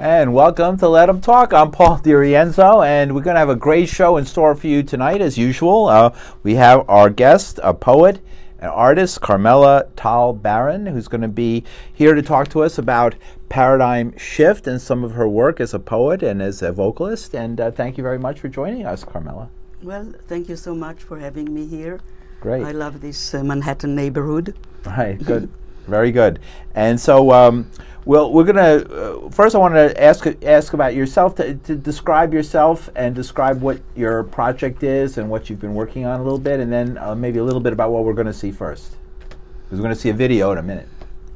And welcome to Let 'Em Talk. I'm Paul DiRienzo, and we're going to have a great show in store for you tonight, as usual. We have our guest, a poet and artist, Carmela Tal-Baron, who's going to be here to talk to us about paradigm shift and some of her work as a poet and as a vocalist. And thank you very much for joining us, Carmela. Well, thank you so much for having me here. Great. I love this Manhattan neighborhood. Right, good. Very good. And so, we're going to, first I want to ask about yourself, to describe yourself and describe what your project is and what you've been working on a little bit, and then maybe a little bit about what we're going to see first. Because we're going to see a video in a minute.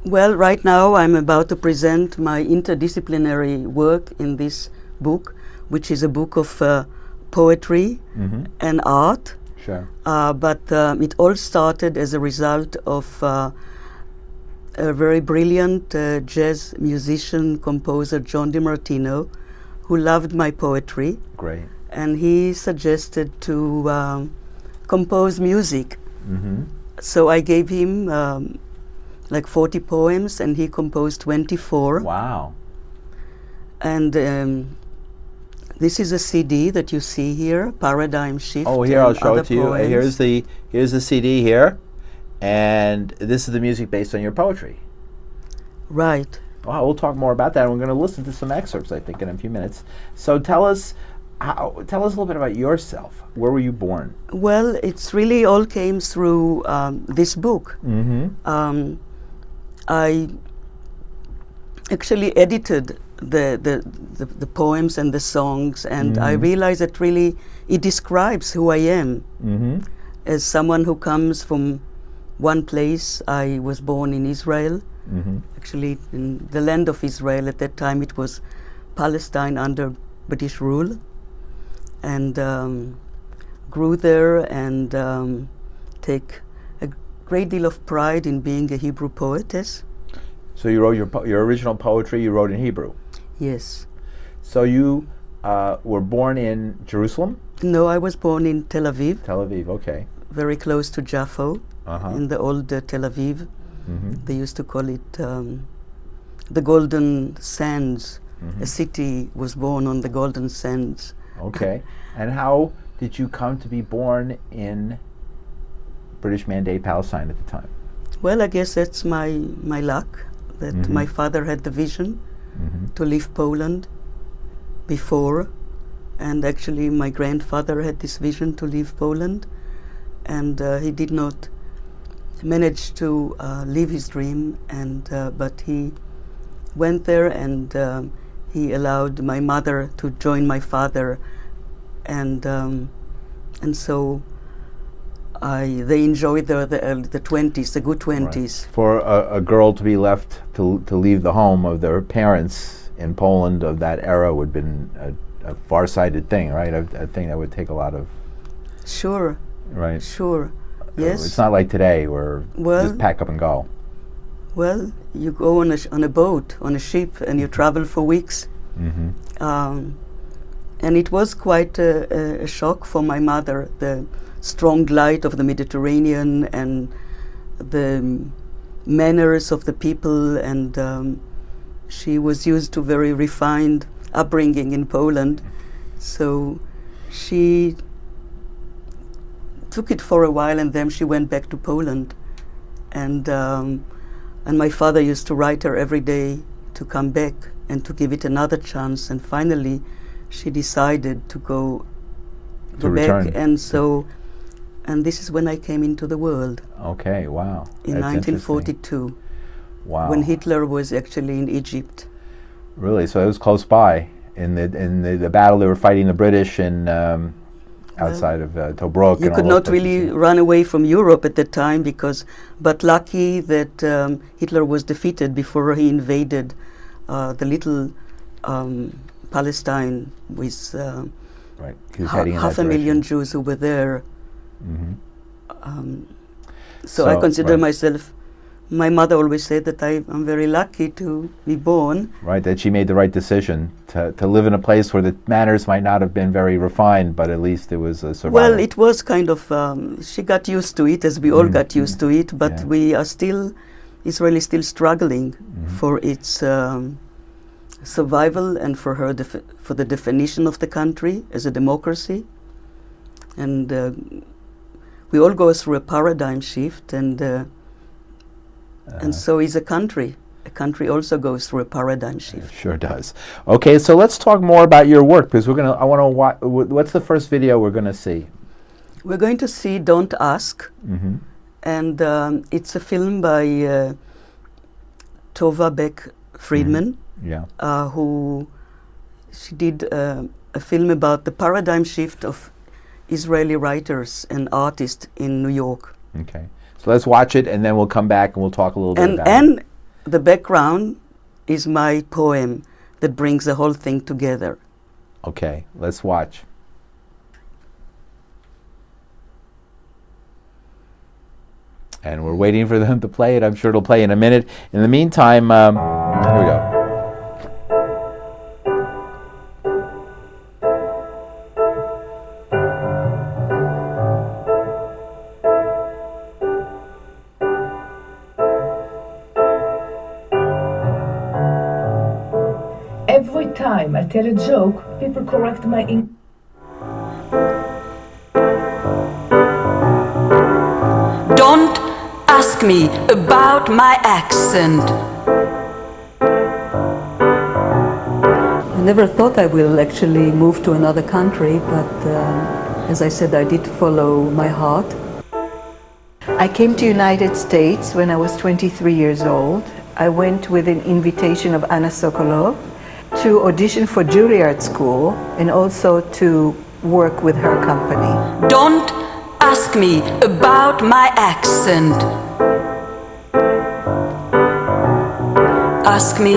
Well, right now I'm about to present my interdisciplinary work in this book, which is a book of poetry and art. Sure. But it all started as a result of a very brilliant jazz musician, composer, John DiMartino, who loved my poetry. Great. And he suggested to compose music. So I gave him like 40 poems, and he composed 24. Wow. And this is a CD that you see here, Paradigm Shift. Oh, here, I'll show it to you. Poems. Here's the CD here. And this is the music based on your poetry. Right. Well, we'll talk more about that. And we're going to listen to some excerpts, I think, in a few minutes. So tell us a little bit about yourself. Where were you born? Well, it's really all came through this book. I actually edited the poems and the songs, and I realized that really it describes who I am as someone who comes from one place. I was born in Israel, actually in the land of Israel. At that time it was Palestine under British rule, and grew there and take a great deal of pride in being a Hebrew poetess. So you wrote your original poetry, you wrote in Hebrew? Yes. So you were born in Jerusalem? No, I was born in Tel Aviv. Tel Aviv, okay. Very close to Jaffa, in the old Tel Aviv. They used to call it the Golden Sands. A city was born on the Golden Sands. Okay. And how did you come to be born in British Mandate Palestine at the time? Well, I guess that's my luck, that my father had the vision to leave Poland before, and actually my grandfather had this vision to leave Poland, and he did not manage to live his dream, and but he went there, and he allowed my mother to join my father, and so they enjoyed the 20s, the good 20s. Right. For a girl to be left to leave the home of their parents in Poland of that era would have been a far-sighted thing, right? A thing that would take a lot of... Sure. Right. Sure. Yes. It's not like today where just pack up and go. Well, you go on a boat, on a ship, and you travel for weeks. And it was quite a shock for my mother, the strong light of the Mediterranean and the manners of the people, and she was used to very refined upbringing in Poland, so she took it for a while, and then she went back to Poland, and my father used to write her every day to come back and to give it another chance, and finally she decided to go back, return. And this is when I came into the world. Okay, wow. In 1942. Wow. When Hitler was actually in Egypt. Really? So it was close by. In the battle they were fighting the British in outside of Tobruk. You could not really run away from Europe at that time, but lucky that Hitler was defeated before he invaded the little Palestine with right. He was heading in half that a million direction. Jews who were there. So I consider myself, my mother always said that I'm very lucky to be born. Right, that she made the right decision to live in a place where the manners might not have been very refined, but at least it was a survival. Well, it was kind of, she got used to it, as we all got used to it, but we are still, Israel is still struggling for its survival and for her for the definition of the country as a democracy. And we all go through a paradigm shift, and so is a country. A country also goes through a paradigm shift. Sure does. Okay, so let's talk more about your work, because I want to watch. What's the first video we're going to see? We're going to see "Don't Ask," and it's a film by Tova Beck-Friedman, who she did a film about the paradigm shift of Israeli writers and artists in New York. Okay, so let's watch it, and then we'll come back and we'll talk a little bit about it. And the background is my poem that brings the whole thing together. Okay, let's watch. And we're waiting for them to play it. I'm sure it'll play in a minute. In the meantime, here we go. Every time I tell a joke, people correct my English. Don't ask me about my accent. I never thought I will actually move to another country, but as I said, I did follow my heart. I came to United States when I was 23 years old. I went with an invitation of Anna Sokolov to audition for Juilliard School and also to work with her company. Don't ask me about my accent. Ask me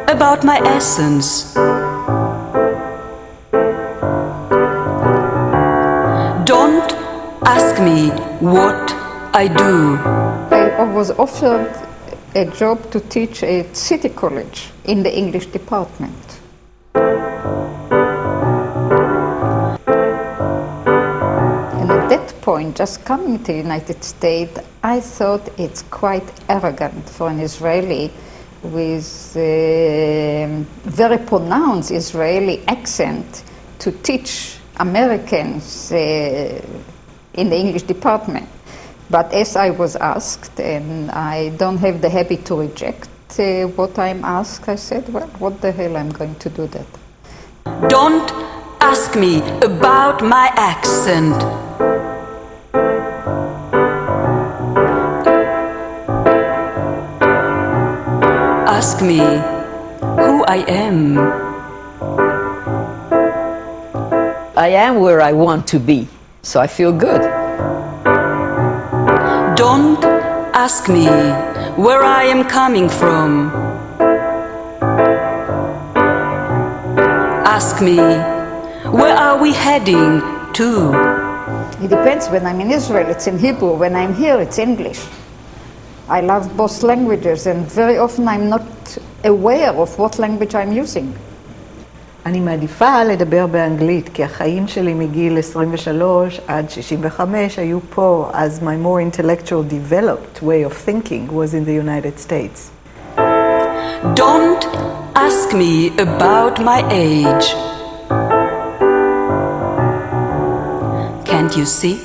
about my essence. Don't ask me what I do. I was offered a job to teach at City College in the English department. And at that point, just coming to the United States, I thought it's quite arrogant for an Israeli with a very pronounced Israeli accent to teach Americans in the English department. But as I was asked, and I don't have the habit to reject what I'm asked, I said, well, what the hell, I'm going to do that. Don't ask me about my accent. Ask me who I am. I am where I want to be, so I feel good. Don't ask me where I am coming from. Ask me, where are we heading to? It depends. When I'm in Israel, it's in Hebrew. When I'm here, it's English. I love both languages, and very often I'm not aware of what language I'm using. אני מעדיפה לדבר באנגלית, כי החיים שלי מגיל 23 עד 65 היו פה, as my more intellectual developed way of thinking was in the United States. Don't ask me about my age. Can't you see?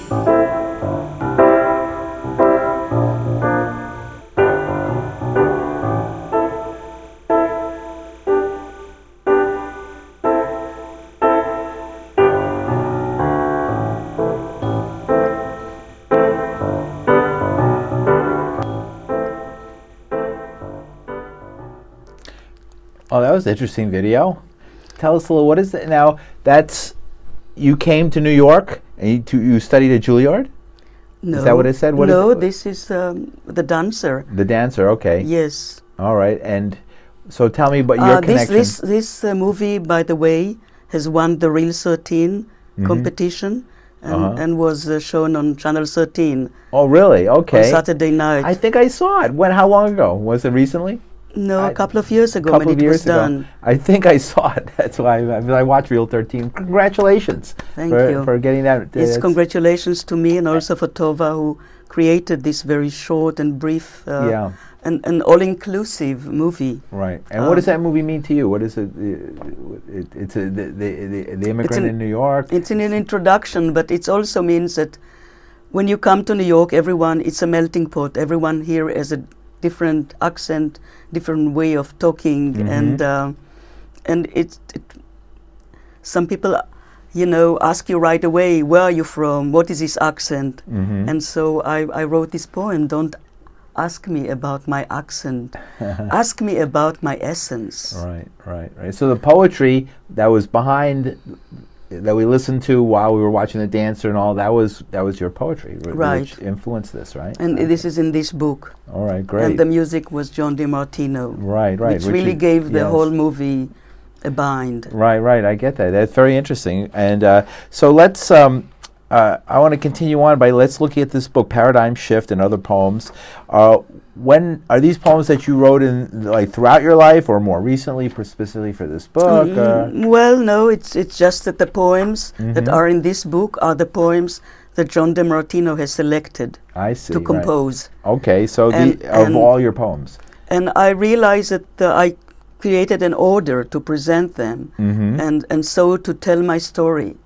Oh, that was an interesting video. Tell us a little, what is it now? That's, you came to New York and you studied at Juilliard? No. Is that what it said? What no, is it? this is the dancer. The dancer, okay. Yes. All right, and so tell me about your connection. This movie, by the way, has won the Real 13 competition and was shown on Channel 13. Oh, really? Okay. On Saturday night. I think I saw it. When? How long ago? Was it recently? No, a couple of years ago when it was done. I think I saw it. That's why I watched Real 13. Congratulations. Thank you. For getting that. It's congratulations to me and also for Tova, who created this very short and brief an all-inclusive movie. Right. And what does that movie mean to you? What is it? It's the immigrant in New York. It's an introduction, but it also means that when you come to New York, it's a melting pot. Everyone here has a different accent, different way of talking, and some people, ask you right away, where are you from? What is this accent? And so I wrote this poem. Don't ask me about my accent. Ask me about my essence. Right. So the poetry that was behind, that we listened to while we were watching the dancer and all, that was your poetry, which influenced this, right? And this is in this book. All right, great. And the music was John DiMartino. Right. Which really gave the whole movie a bind. Right. I get that. That's very interesting. And so let's. I want to continue on by let's look at this book, Paradigm Shift and Other Poems. When are these poems that you wrote in throughout your life, or more recently, specifically for this book? Well, no, it's just that the poems that are in this book are the poems that John DiMartino has selected to compose. Right. Okay, so of all your poems. And I realized that I created an order to present them, and so to tell my story.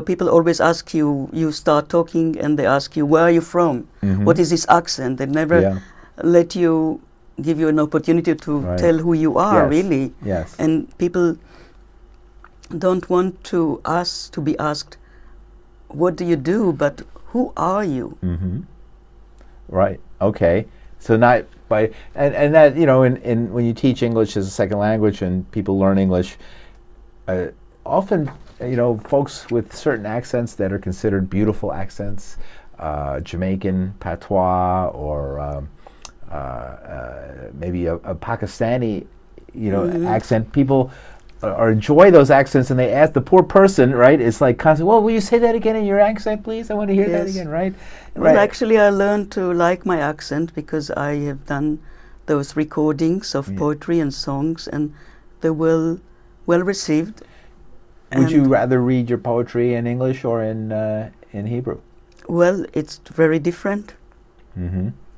People always ask you start talking and they ask you, where are you from? What is this accent? They never let you, give you an opportunity to tell who you are, really. Yes. And people don't want to be asked, what do you do? But who are you? Right. Okay. So not by, and that, in when you teach English as a second language and people learn English, often, folks with certain accents that are considered beautiful accents, Jamaican patois, or maybe a Pakistani, accent. People enjoy those accents, and they ask the poor person, right? It's like constantly, well, will you say that again in your accent, please? I want to hear that again, right? Well, actually, I learned to like my accent because I have done those recordings of poetry and songs, and they were well received. Would you rather read your poetry in English or in Hebrew? Well, it's very different.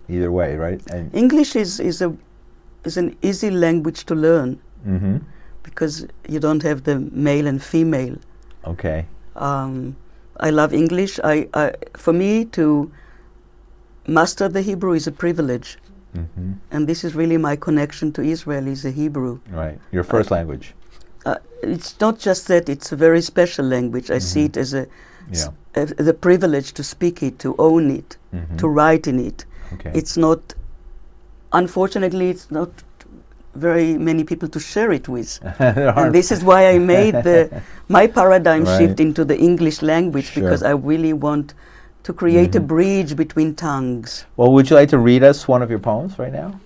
Either way, right? And English is an easy language to learn because you don't have the male and female. Okay. I love English. For me to master the Hebrew is a privilege, and this is really my connection to Israel is the Hebrew. Right. Your first language. It's not just that; it's a very special language. I see it as the privilege to speak it, to own it, to write in it. Okay. It's not, unfortunately, it's not very many people to share it with. And this is why I made my paradigm shift into the English language, because I really want to create a bridge between tongues. Well, would you like to read us one of your poems right now?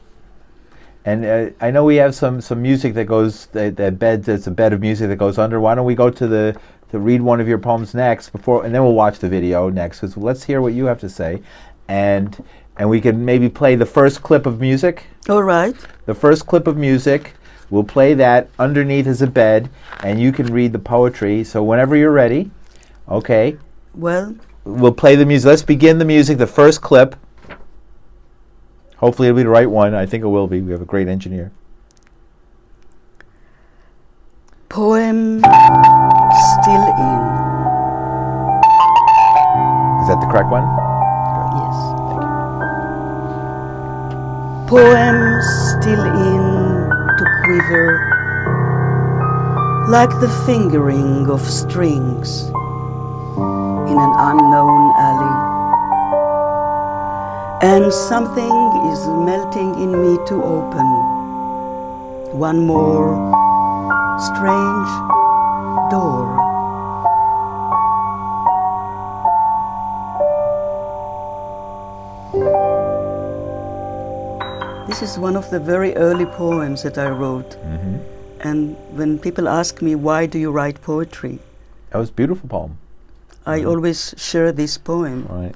And I know we have some music that goes, it's a bed of music that goes under. Why don't we go to read one of your poems next, and then we'll watch the video next. So let's hear what you have to say, and we can maybe play the first clip of music. All right. The first clip of music, we'll play that underneath as a bed, and you can read the poetry. So whenever you're ready, okay. Well, we'll play the music. Let's begin the music. The first clip. Hopefully it'll be the right one. I think it will be. We have a great engineer. Poem Still In. Is that the correct one? Yes. Thank you. Poem still in to quiver, like the fingering of strings in an unknown alley. And something is melting in me to open one more strange door. This is one of the very early poems that I wrote. And when people ask me, why do you write poetry? That was a beautiful poem. I always share this poem. Right.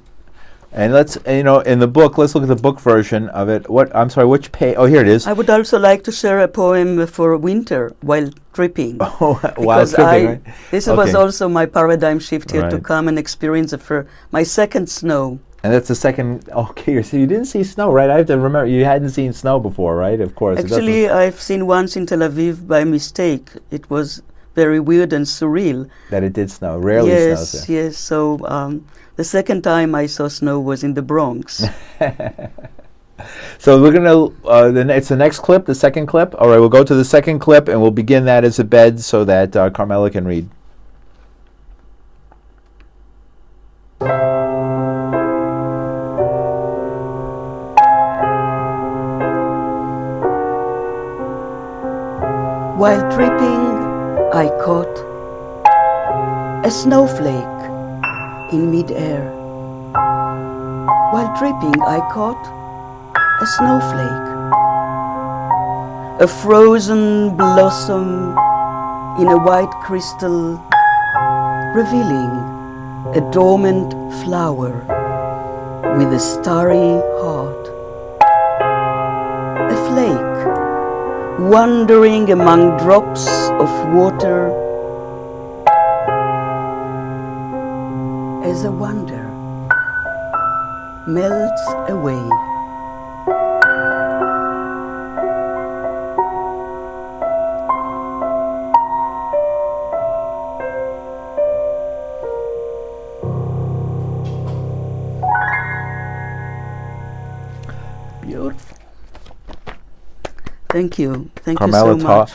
And let's, in the book, let's look at the book version of it. Which page? Oh, here it is. I would also like to share a poem for winter while tripping. Oh, while tripping, right? This was also my paradigm shift here, to come and experience my second snow. And that's the second. Okay, so you didn't see snow, right? I have to remember you hadn't seen snow before, right? Of course. Actually, I've seen once in Tel Aviv by mistake. It was very weird and surreal. That it did snow. Rarely yes, snows there. Yes. So the second time I saw snow was in the Bronx. So we're gonna. It's the next clip, the second clip. All right, we'll go to the second clip, and we'll begin that as a bed so that Carmela can read. While tripping, I caught a snowflake in midair. While tripping, I caught a snowflake, a frozen blossom in a white crystal, revealing a dormant flower with a starry heart. A flake wandering among drops of water as a wonder melts away. Beautiful. Thank you. Thank Carmela you so much.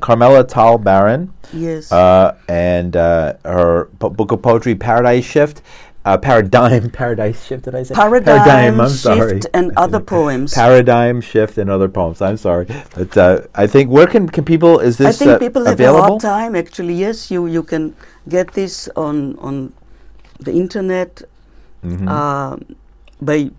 Carmela Tal-Baron. Yes. And her book of poetry, Paradise Shift. Paradise Shift, did I say? Paradigm I'm Shift sorry. and Other Poems. Paradigm Shift and Other Poems. I'm sorry. But I think, where can people, is this I think people have a available? hard time, actually. Yes, you can get this on the internet by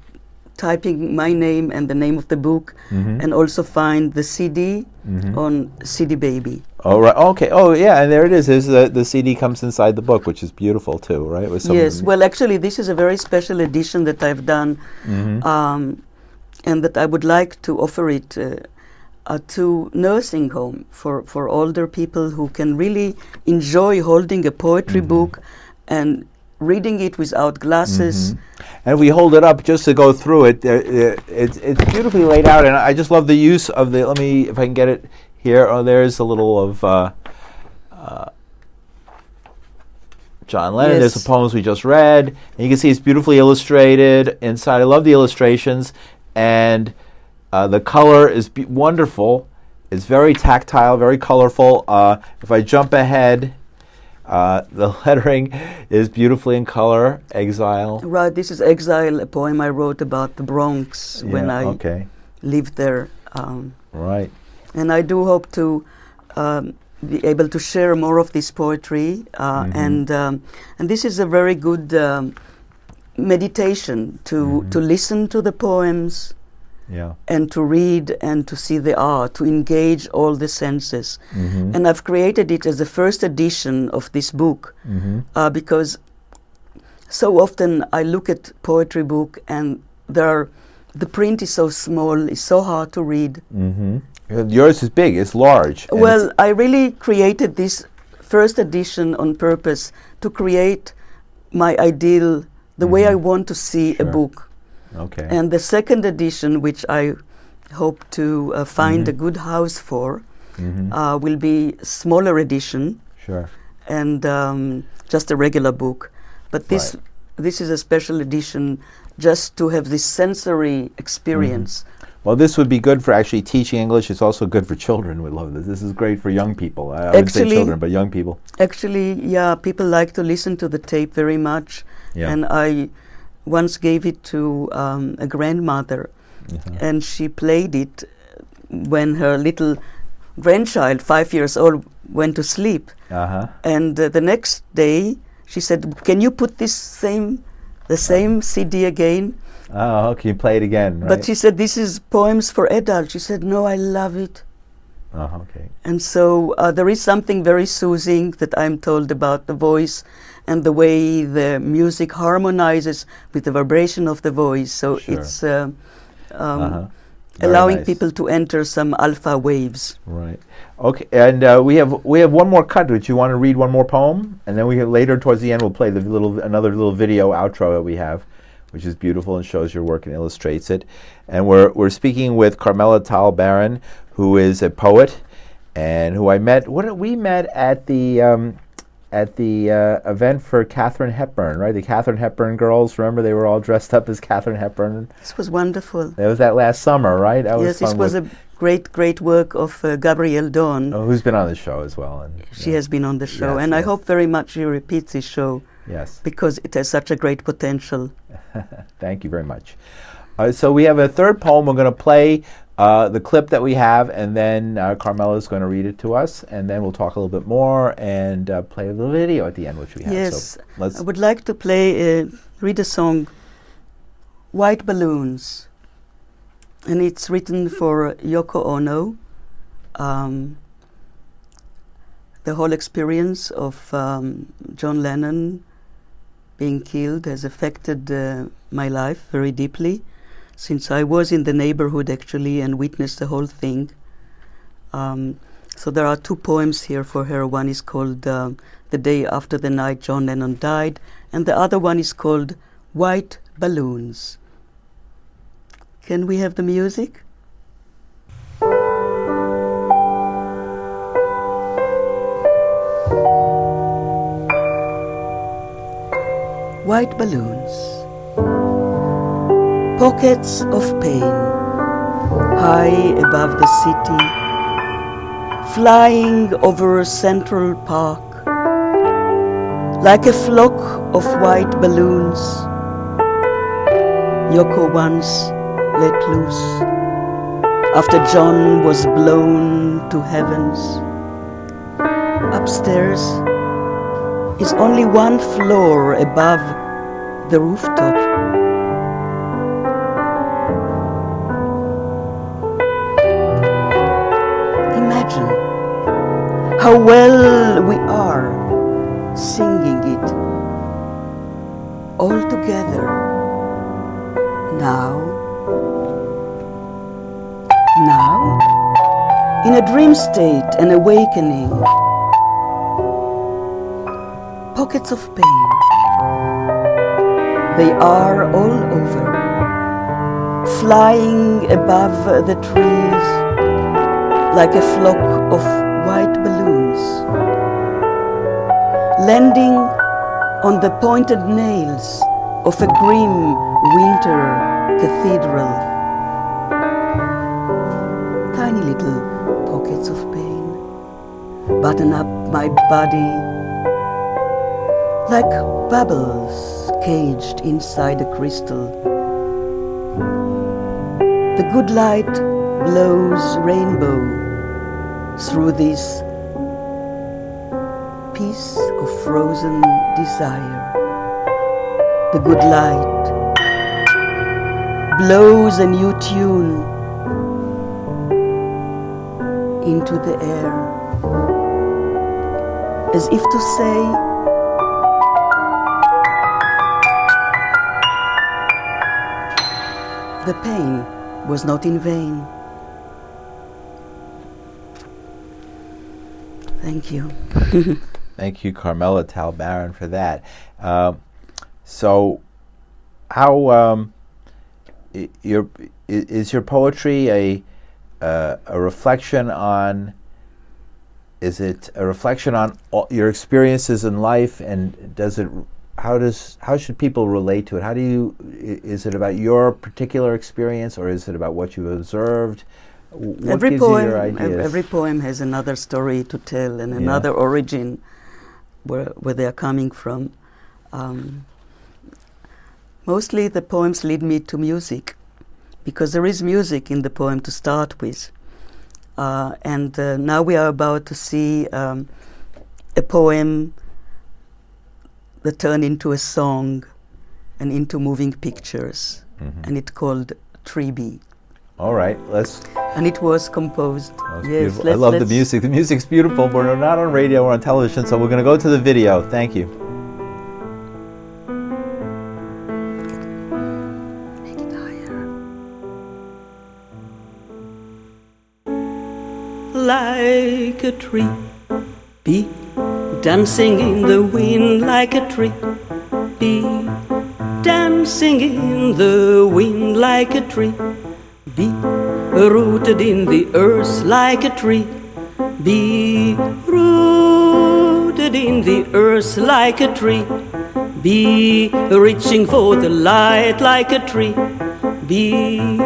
typing my name and the name of the book, and also find the CD on CD Baby. Oh, right. Okay. Oh, yeah. And there it is. The CD comes inside the book, which is beautiful too, right? With some Yes. Well, actually, this is a very special edition that I've done, and that I would like to offer it to nursing home for older people who can really enjoy holding a poetry book and reading it without glasses. And we hold it up just to go through it. It's beautifully laid out, and I just love the use of the. Let me, if I can get it here. Oh, there's a little of John Lennon. Yes. There's the poems we just read, and you can see it's beautifully illustrated inside. I love the illustrations, and the color is wonderful. It's very tactile, very colorful. If I jump ahead. The lettering is beautifully in color. Exile. Right, this is Exile, a poem I wrote about the Bronx when I lived there. Right. And I do hope to be able to share more of this poetry. And this is a very good meditation to listen to the poems. Yeah. And to read and to see the art, to engage all the senses. And I've created it as the first edition of this book because so often I look at poetry book and the print is so small, it's so hard to read. Yours is big, it's large. Well, I really created this first edition on purpose to create my ideal, the way I want to see a book. Okay. And the second edition, which I hope to find a good house for, will be smaller edition. Sure. And just a regular book. But this is a special edition just to have this sensory experience. Well, this would be good for actually teaching English. It's also good for children. We love this. This is great for young people. I wouldn't say children, but young people. Actually, yeah, people like to listen to the tape very much. Yeah. And I once gave it to a grandmother, and she played it when her little grandchild, 5 years old, went to sleep. And the next day, she said, "Can you put the same CD again?" Oh, okay, you play it again, right? But she said, "This is poems for adults." She said, "No, I love it." Okay. And so there is something very soothing that I'm told about the voice and the way the music harmonizes with the vibration of the voice. So it's allowing people to enter some alpha waves. Right. Okay. And we have one more cut. Would you want to read one more poem? And then later towards the end we'll play another little video outro that we have. which is beautiful and shows your work and illustrates it. And we're speaking with Carmela Tal-Baron, who is a poet and who I met. We met at the event for Katharine Hepburn, right? The Katharine Hepburn girls. Remember, they were all dressed up as Katharine Hepburn. This was wonderful. That was that last summer, right? That yes, this was a great work of Gabrielle Dawn. Oh, who's been on the show as well. And, she has been on the show, yes, and yes. I hope very much she repeats this show. Yes. Because it has such a great potential. Thank you very much. So we have a third poem. We're going to play the clip that we have, and then Carmela is going to read it to us, and then we'll talk a little bit more and play the video at the end, which we have. Yes, so I would like to read a song, White Balloons, and it's written for Yoko Ono. The whole experience of John Lennon being killed has affected my life very deeply, since I was in the neighborhood actually and witnessed the whole thing. So there are two poems here for her. One is called The Day After the Night John Lennon Died, and the other one is called White Balloons. Can we have the music? White balloons, pockets of pain, high above the city, flying over Central Park, like a flock of white balloons, Yoko once let loose, after John was blown to heavens. Upstairs is only one floor above the rooftop. Imagine how well we are singing it all together now, in a dream state, an awakening. Pockets of pain, they are all over, flying above the trees like a flock of white balloons, landing on the pointed nails of a grim winter cathedral. Tiny little pockets of pain button up my body like bubbles caged inside a crystal. The good light blows rainbow through this piece of frozen desire. The good light blows a new tune into the air, as if to say, the pain was not in vain. Thank you. Thank you, Carmela Tal-Baron, for that. So, how is your poetry a reflection on? Is it a reflection on your experiences in life, and does it? How should people relate to it? Is it about your particular experience, or is it about what you've observed? What gives you your ideas? Every poem has another story to tell and another origin where they are coming from. Mostly the poems lead me to music, because there is music in the poem to start with. And now we are about to see a poem that turned into a song and into moving pictures. And it's called Tree. All right, let's. And it was composed. Yes, I love the music. The music's beautiful. We're not on radio, we're on television, so we're going to go to the video. Thank you. Make it higher. Like a tree, dancing in the wind like a tree, dancing in the wind like a tree. Be rooted in the earth like a tree. Be rooted in the earth like a tree. Be reaching for the light like a tree. Be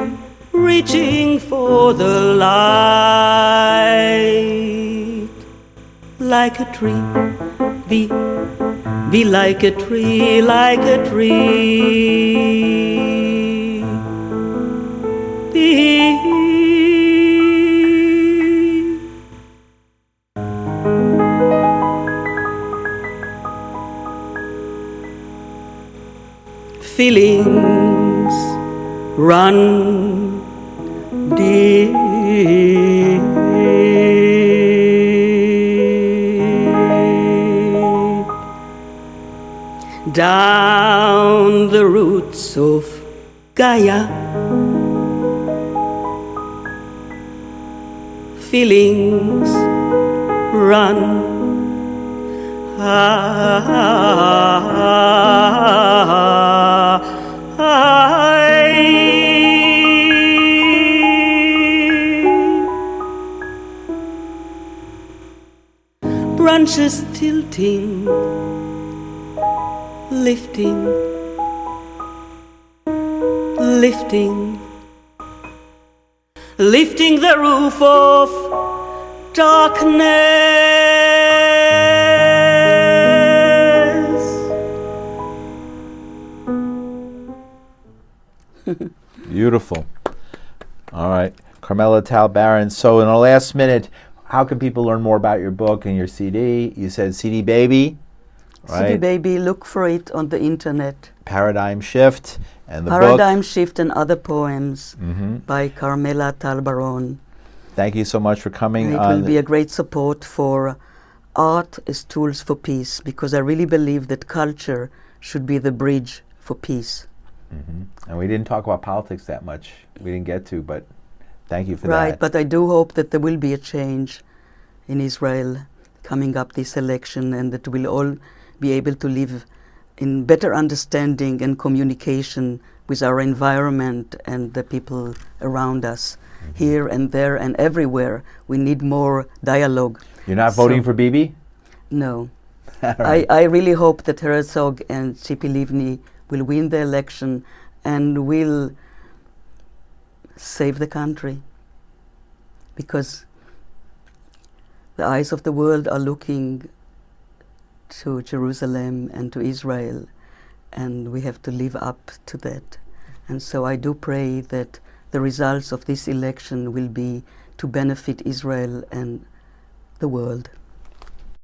reaching for the light like a tree. Be like a tree, like a tree. Be. Feelings run deep down the roots of Gaia. Feelings run branches tilting, lifting, lifting, lifting the roof of darkness. Beautiful. All right. Carmela Tal-Barron. So in the last minute, how can people learn more about your book and your CD? You said CD Baby, right? CD Baby, look for it on the internet. Paradigm Shift and the Paradigm book. Shift and Other Poems by Carmela Tal-Barron. Thank you so much for coming. It will be a great support for art as tools for peace, because I really believe that culture should be the bridge for peace. And we didn't talk about politics that much. We didn't get to, but thank you for that. Right, but I do hope that there will be a change in Israel coming up this election, and that we'll all be able to live in better understanding and communication with our environment and the people around us. Here and there and everywhere, we need more dialogue. You're not voting for Bibi? No. Right. I really hope that Herzog and Tzipi Livni will win the election and will save the country, because the eyes of the world are looking to Jerusalem and to Israel, and we have to live up to that. And so I do pray that the results of this election will be to benefit Israel and the world.